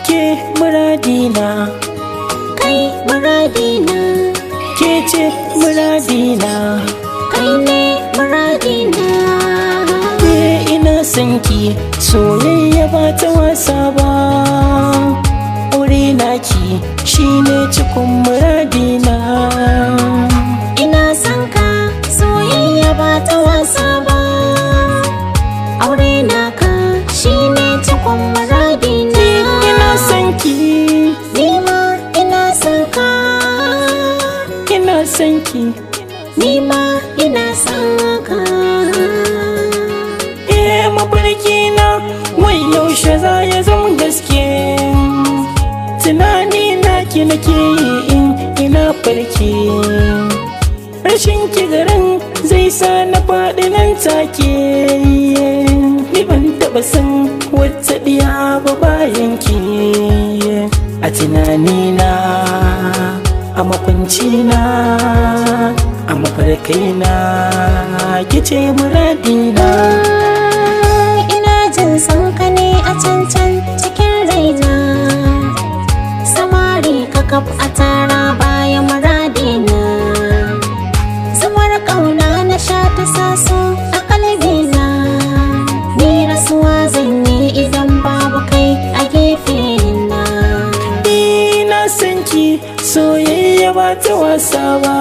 Ke muradina, kai muradina, ke ce muradina, kai ne muradina. Ina son ki, soyayya ba ta wasa ba. Aure naki shine cikon muradina. Ina son ka, soyayya ba ta wasa ba. Aure naka shine cikon muradina. Ina son ki, Ni ma ina son ka, ina son ki. ni ma ina son ka. Mafarki na wai yaushe za ya zama gaske. Tunani na ki nake yi in ina farki. Rashin ki garin zai sa na faɗi nan take. Ni ban taɓa san wata ɗiya ba bayan ki. A tunanina, a makwancina, a mafarkaina, ki ce muradina. Ina jin son ka ne a cancan cikin raina. Samari ka kaf a tara baya muradina. Zamar ƙauna na sha ta saso a kalbina. Ni rasuwa zan yi idan babu kai a gefe na. Ina son ki, soyayya ba ta wasa ba.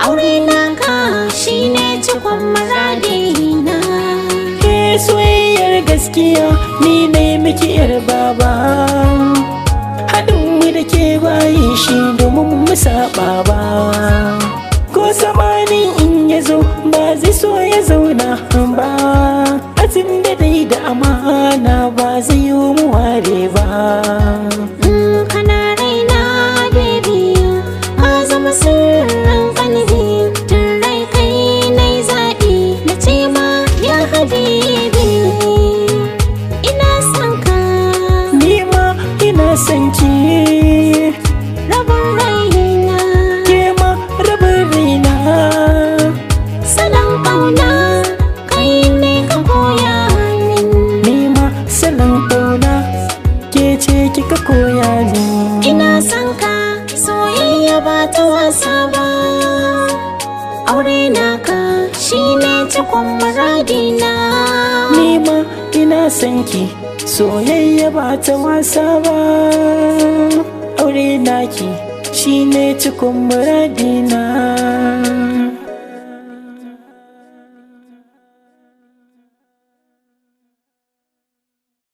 Aure naka shine cikon muradina. Soyayyar gaskiya ni ne miki yar baba. Haɗin mu da ke bayi shi domin mu saba ba. Ko samani in ya zo ba zai so ya zauna ba. Atin da dai da amana ba zai yi mu ware ba. Kana raina baby, ka zama sirrin kalbi. Tun rai kai nai zaɓi na ce ma ya habibi. Ina son ka, Ni ma ina son ki, rabin raina, ke ma rabin raina. salon ƙauna kai ne ka koya min. Ni ma salon ƙauna ke ce kika koya ni. Ina son ka, soyayya ba ta wasa ba. Aure naka shine cikon muradina. Ni ma ina son ki, soyayya ba ta wasa ba. Aure naki shine cikon muradina.